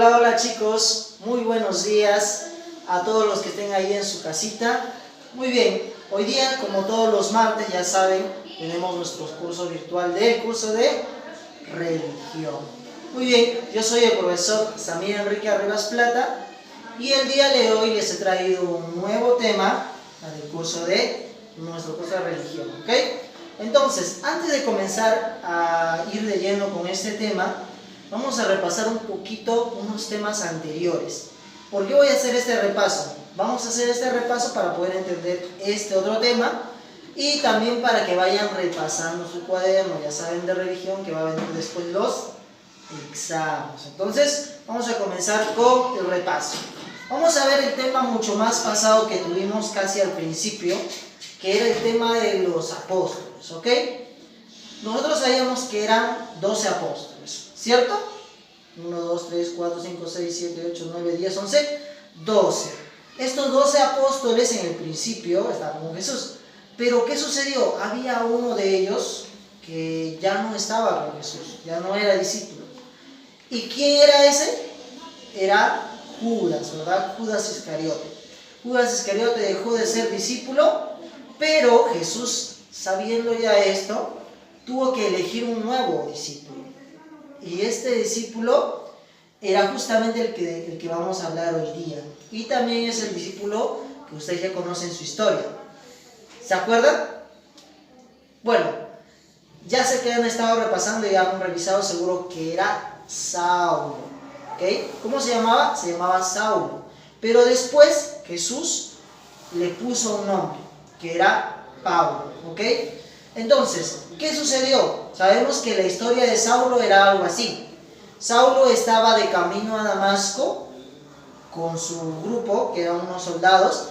Hola, hola chicos, muy buenos días a todos los que estén ahí en su casita. Muy bien, hoy día como todos los martes ya saben, tenemos nuestro curso virtual del curso de religión. Muy bien, yo soy el profesor Samir Enrique Arribas Plata y el día de hoy les he traído un nuevo tema del curso de nuestro curso de religión, ¿ok? Entonces, antes de comenzar a ir de lleno con este tema, vamos a repasar un poquito unos temas anteriores. ¿Por qué voy a hacer este repaso? Vamos a hacer este repaso para poder entender este otro tema y también para que vayan repasando su cuaderno, ya saben, de religión, que va a venir después los exámenes. Entonces, vamos a comenzar con el repaso. Vamos a ver el tema mucho más pasado que tuvimos casi al principio, que era el tema de los apóstoles, ¿ok? Nosotros sabíamos que eran 12 apóstoles, ¿cierto? 1, 2, 3, 4, 5, 6, 7, 8, 9, 10, 11, 12. Estos 12 apóstoles en el principio estaban con Jesús. Pero ¿qué sucedió? Había uno de ellos que ya no estaba con Jesús, ya no era discípulo. ¿Y quién era ese? Era Judas, ¿verdad? Judas Iscariote. Judas Iscariote dejó de ser discípulo, pero Jesús, sabiendo ya esto, tuvo que elegir un nuevo discípulo. Y este discípulo era justamente el que vamos a hablar hoy día. Y también es el discípulo que ustedes ya conocen su historia. ¿Se acuerdan? Bueno, ya sé que han estado repasando y han revisado seguro que era Saulo. ¿Ok? ¿Cómo se llamaba? Se llamaba Saulo. Pero después Jesús le puso un nombre, que era Pablo. ¿Ok? Entonces, ¿qué sucedió? Sabemos que la historia de Saulo era algo así. Saulo estaba de camino a Damasco con su grupo, que eran unos soldados,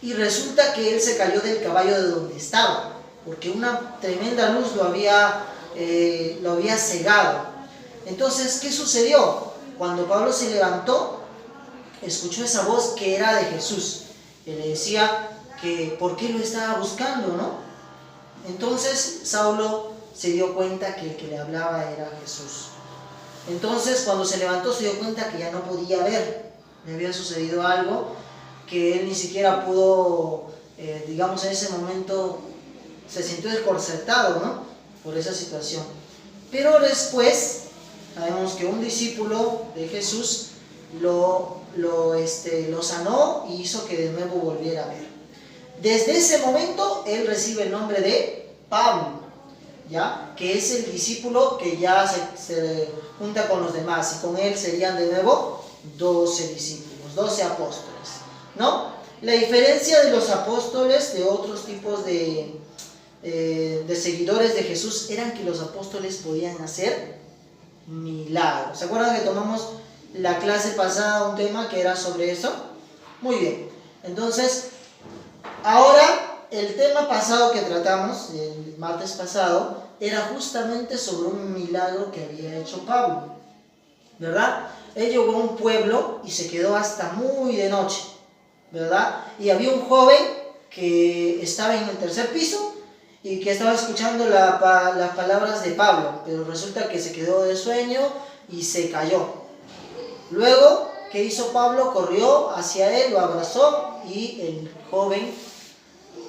y resulta que él se cayó del caballo de donde estaba, porque una tremenda luz lo había cegado. Entonces, ¿qué sucedió? Cuando Pablo se levantó, escuchó esa voz que era de Jesús, que le decía que por qué lo estaba buscando, ¿no? Entonces Saulo se dio cuenta que el que le hablaba era Jesús. Entonces cuando se levantó se dio cuenta que ya no podía ver. Le había sucedido algo que él ni siquiera pudo, digamos en ese momento se sintió desconcertado, ¿no? Por esa situación. Pero después sabemos que un discípulo de Jesús lo sanó y hizo que de nuevo volviera a ver. Desde ese momento él recibe el nombre de Pablo, ¿ya? Que es el discípulo que ya se junta con los demás, y con él serían de nuevo 12 discípulos, 12 apóstoles, ¿no? La diferencia de los apóstoles de otros tipos de seguidores de Jesús eran que los apóstoles podían hacer milagros. ¿Se acuerdan que tomamos la clase pasada un tema que era sobre eso? Muy bien, entonces ahora, el tema pasado que tratamos, el martes pasado, era justamente sobre un milagro que había hecho Pablo, ¿verdad? Él llegó a un pueblo y se quedó hasta muy de noche, ¿verdad? Y había un joven que estaba en el tercer piso y que estaba escuchando las palabras de Pablo, pero resulta que se quedó de sueño y se cayó. Luego, ¿qué hizo Pablo? Corrió hacia él, lo abrazó y el joven,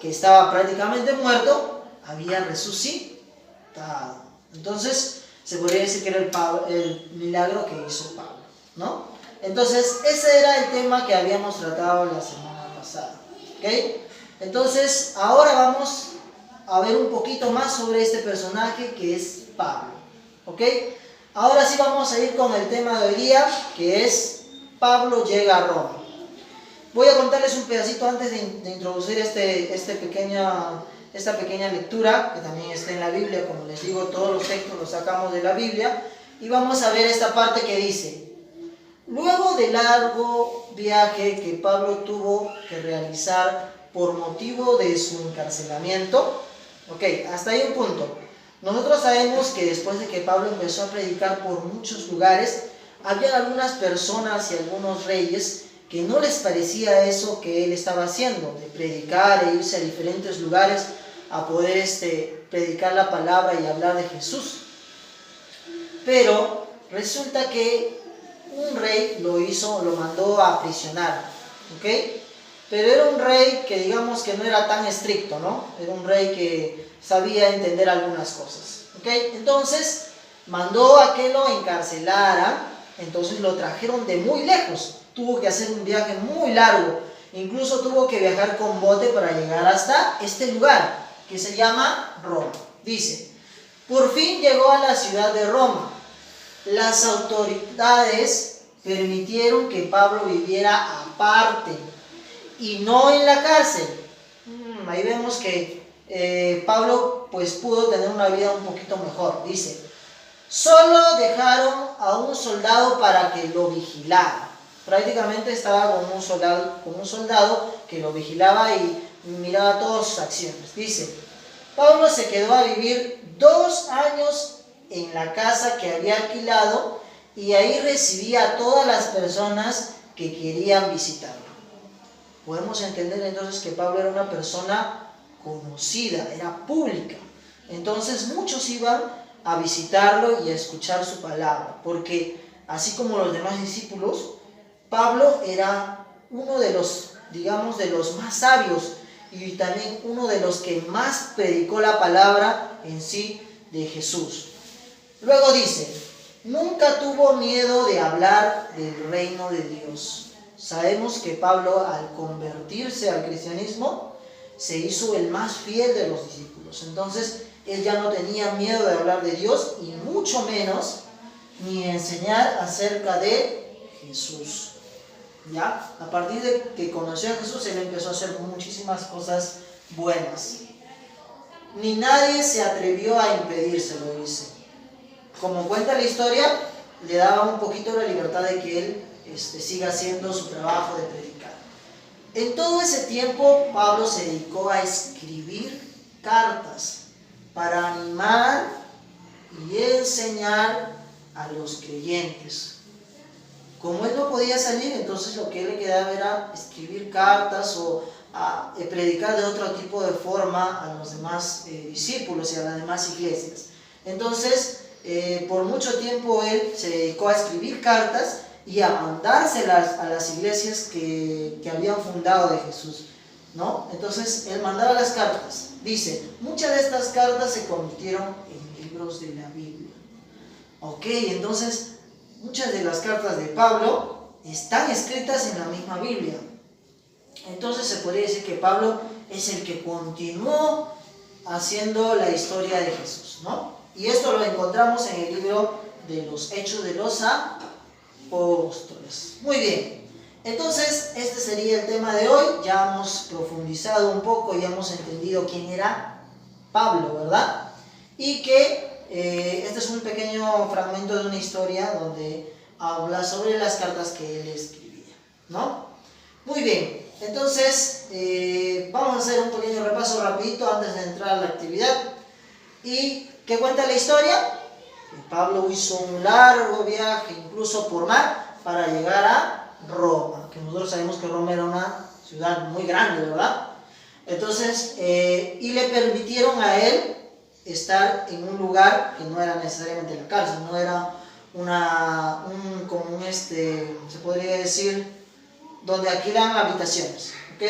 que estaba prácticamente muerto, había resucitado. Entonces, se podría decir que era el milagro que hizo Pablo, ¿no? Entonces, ese era el tema que habíamos tratado la semana pasada, ¿ok? Entonces, ahora vamos a ver un poquito más sobre este personaje que es Pablo, ¿ok? Ahora sí vamos a ir con el tema de hoy día, que es Pablo llega a Roma. Voy a contarles un pedacito antes de introducir esta pequeña lectura, que también está en la Biblia. Como les digo, todos los textos los sacamos de la Biblia. Y vamos a ver esta parte que dice: luego del largo viaje que Pablo tuvo que realizar por motivo de su encarcelamiento. Ok, hasta ahí un punto. Nosotros sabemos que después de que Pablo empezó a predicar por muchos lugares, había algunas personas y algunos reyes que no les parecía eso que él estaba haciendo, de predicar e irse a diferentes lugares a poder predicar la palabra y hablar de Jesús. Pero resulta que un rey lo mandó a aprisionar, ¿ok? Pero era un rey que digamos que no era tan estricto, ¿no? Era un rey que sabía entender algunas cosas, ¿ok? Entonces mandó a que lo encarcelaran, entonces lo trajeron de muy lejos, tuvo que hacer un viaje muy largo, incluso tuvo que viajar con bote para llegar hasta este lugar, que se llama Roma. Dice, por fin llegó a la ciudad de Roma. Las autoridades permitieron que Pablo viviera aparte y no en la cárcel. Ahí vemos que Pablo pues pudo tener una vida un poquito mejor. Dice, solo dejaron a un soldado para que lo vigilara. Prácticamente estaba con un soldado que lo vigilaba y miraba todas sus acciones. Dice, Pablo se quedó a vivir 2 años en la casa que había alquilado y ahí recibía a todas las personas que querían visitarlo. Podemos entender entonces que Pablo era una persona conocida, era pública. Entonces muchos iban a visitarlo y a escuchar su palabra, porque así como los demás discípulos, Pablo era uno de los, digamos, de los más sabios y también uno de los que más predicó la palabra en sí de Jesús. Luego dice, nunca tuvo miedo de hablar del reino de Dios. Sabemos que Pablo, al convertirse al cristianismo, se hizo el más fiel de los discípulos. Entonces, él ya no tenía miedo de hablar de Dios y mucho menos ni enseñar acerca de Jesús. ¿Ya? A partir de que conoció a Jesús, él empezó a hacer muchísimas cosas buenas. Ni nadie se atrevió a impedírselo, dice. Como cuenta la historia, le daba un poquito la libertad de que él siga haciendo su trabajo de predicar. En todo ese tiempo, Pablo se dedicó a escribir cartas para animar y enseñar a los creyentes. Como él no podía salir, entonces lo que él le quedaba era escribir cartas o predicar de otro tipo de forma a los demás discípulos y a las demás iglesias. Entonces, por mucho tiempo él se dedicó a escribir cartas y a mandárselas a las iglesias que habían fundado de Jesús, ¿no? Entonces él mandaba las cartas. Dice, muchas de estas cartas se convirtieron en libros de la Biblia. Ok, entonces muchas de las cartas de Pablo están escritas en la misma Biblia. Entonces se podría decir que Pablo es el que continuó haciendo la historia de Jesús, ¿no? Y esto lo encontramos en el libro de los Hechos de los Apóstoles. Muy bien, entonces este sería el tema de hoy. Ya hemos profundizado un poco, ya hemos entendido quién era Pablo, ¿verdad? Y que este es un pequeño fragmento de una historia donde habla sobre las cartas que él escribía, ¿no? Muy bien, entonces vamos a hacer un pequeño repaso rapidito antes de entrar a la actividad. ¿Y qué cuenta la historia? Que Pablo hizo un largo viaje, incluso por mar, para llegar a Roma, que nosotros sabemos que Roma era una ciudad muy grande, ¿verdad? Entonces, y le permitieron a él estar en un lugar que no era necesariamente la cárcel, no era se podría decir, donde alquilan habitaciones, ¿ok?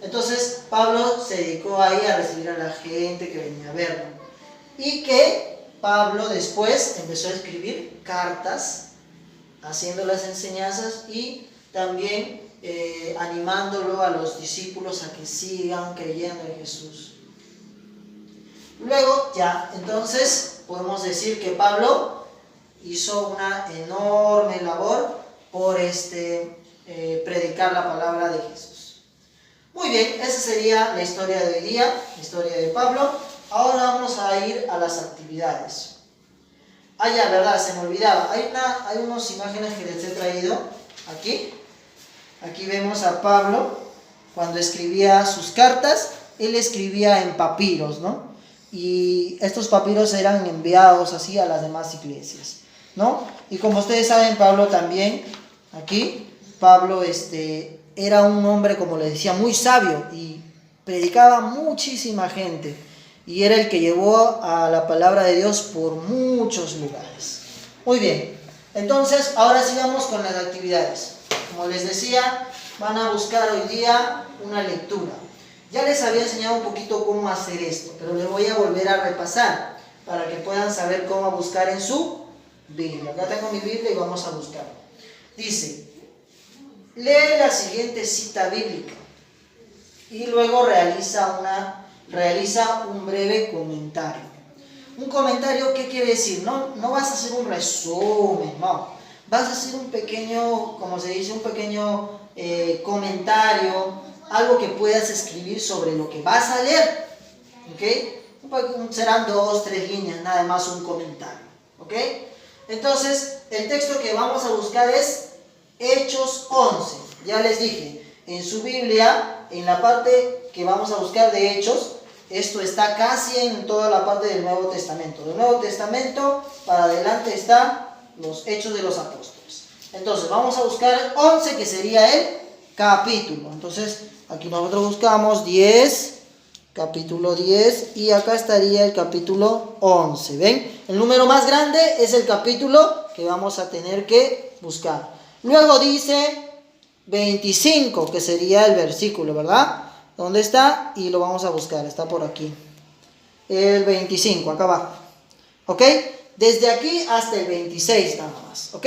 Entonces Pablo se dedicó ahí a recibir a la gente que venía a verlo, y que Pablo después empezó a escribir cartas, haciendo las enseñanzas y también animándolo a los discípulos a que sigan creyendo en Jesús. Luego ya, entonces podemos decir que Pablo hizo una enorme labor por predicar la palabra de Jesús. Muy bien, esa sería la historia de hoy día, la historia de Pablo. Ahora vamos a ir a las actividades. Ya, verdad, se me olvidaba. Hay unas imágenes que les he traído aquí. Aquí vemos a Pablo cuando escribía sus cartas. Él escribía en papiros, ¿no? Y estos papiros eran enviados así a las demás iglesias, ¿no? Y como ustedes saben, Pablo también, aquí, Pablo era un hombre, como les decía, muy sabio y predicaba muchísima gente. Y era el que llevó a la palabra de Dios por muchos lugares. Muy bien, Entonces, ahora sigamos con las actividades. Como les decía, van a buscar hoy día una lectura. Ya les había enseñado un poquito cómo hacer esto, pero les voy a volver a repasar para que puedan saber cómo buscar en su Biblia. Acá tengo mi Biblia y vamos a buscarlo. Dice, lee la siguiente cita bíblica y luego realiza un breve comentario. Un comentario, ¿qué quiere decir? No vas a hacer un resumen, no. Vas a hacer un pequeño, como se dice, un pequeño comentario, algo que puedas escribir sobre lo que vas a leer, ¿ok? Serán 2, 3 líneas, nada más un comentario, ¿ok? Entonces, el texto que vamos a buscar es Hechos 11. Ya les dije, en su Biblia, en la parte que vamos a buscar de Hechos, esto está casi en toda la parte del Nuevo Testamento. Del Nuevo Testamento para adelante está los Hechos de los Apóstoles. Entonces, vamos a buscar 11, que sería el capítulo. Entonces, aquí nosotros buscamos 10, capítulo 10, y acá estaría el capítulo 11. ¿Ven? El número más grande es el capítulo que vamos a tener que buscar. Luego dice 25, que sería el versículo, ¿verdad? ¿Dónde está? Y lo vamos a buscar, está por aquí. El 25, acá abajo. ¿Ok? Desde aquí hasta el 26 nada más. ¿Ok?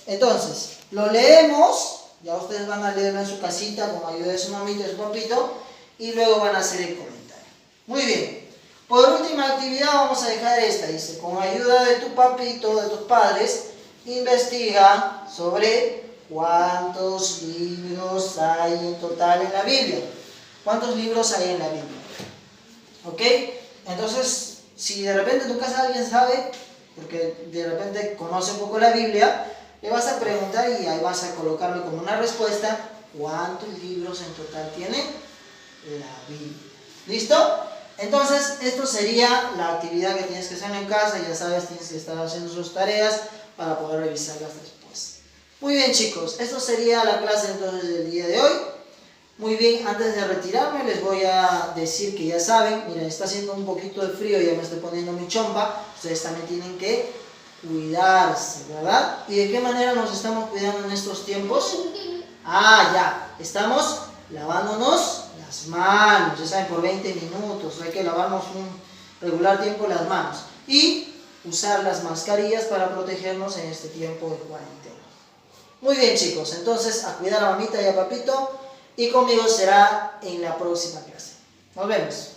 Entonces, lo leemos. Ya ustedes van a leerlo en su casita con ayuda de su mamita y su papito. Y luego van a hacer el comentario. Muy bien. Por última actividad vamos a dejar esta. Dice, con ayuda de tu papito, de tus padres, investiga sobre cuántos libros hay en total en la Biblia. ¿Cuántos libros hay en la Biblia? ¿Ok? Entonces, si de repente en tu casa alguien sabe, porque de repente conoce un poco la Biblia, le vas a preguntar y ahí vas a colocarle como una respuesta, ¿cuántos libros en total tiene la Biblia? ¿Listo? Entonces, esto sería la actividad que tienes que hacer en casa. Ya sabes, tienes que estar haciendo sus tareas para poder revisarlas después. Muy bien, chicos, esto sería la clase entonces del día de hoy. Muy bien, antes de retirarme les voy a decir que ya saben, miren, está haciendo un poquito de frío, ya me estoy poniendo mi chompa, ustedes también tienen que cuidarse, ¿verdad? ¿Y de qué manera nos estamos cuidando en estos tiempos? Ya, estamos lavándonos las manos, ya saben, por 20 minutos, hay que lavarnos un regular tiempo las manos y usar las mascarillas para protegernos en este tiempo de cuarentena. Muy bien, chicos, entonces a cuidar a mamita y a papito. Y conmigo será en la próxima clase. Nos vemos.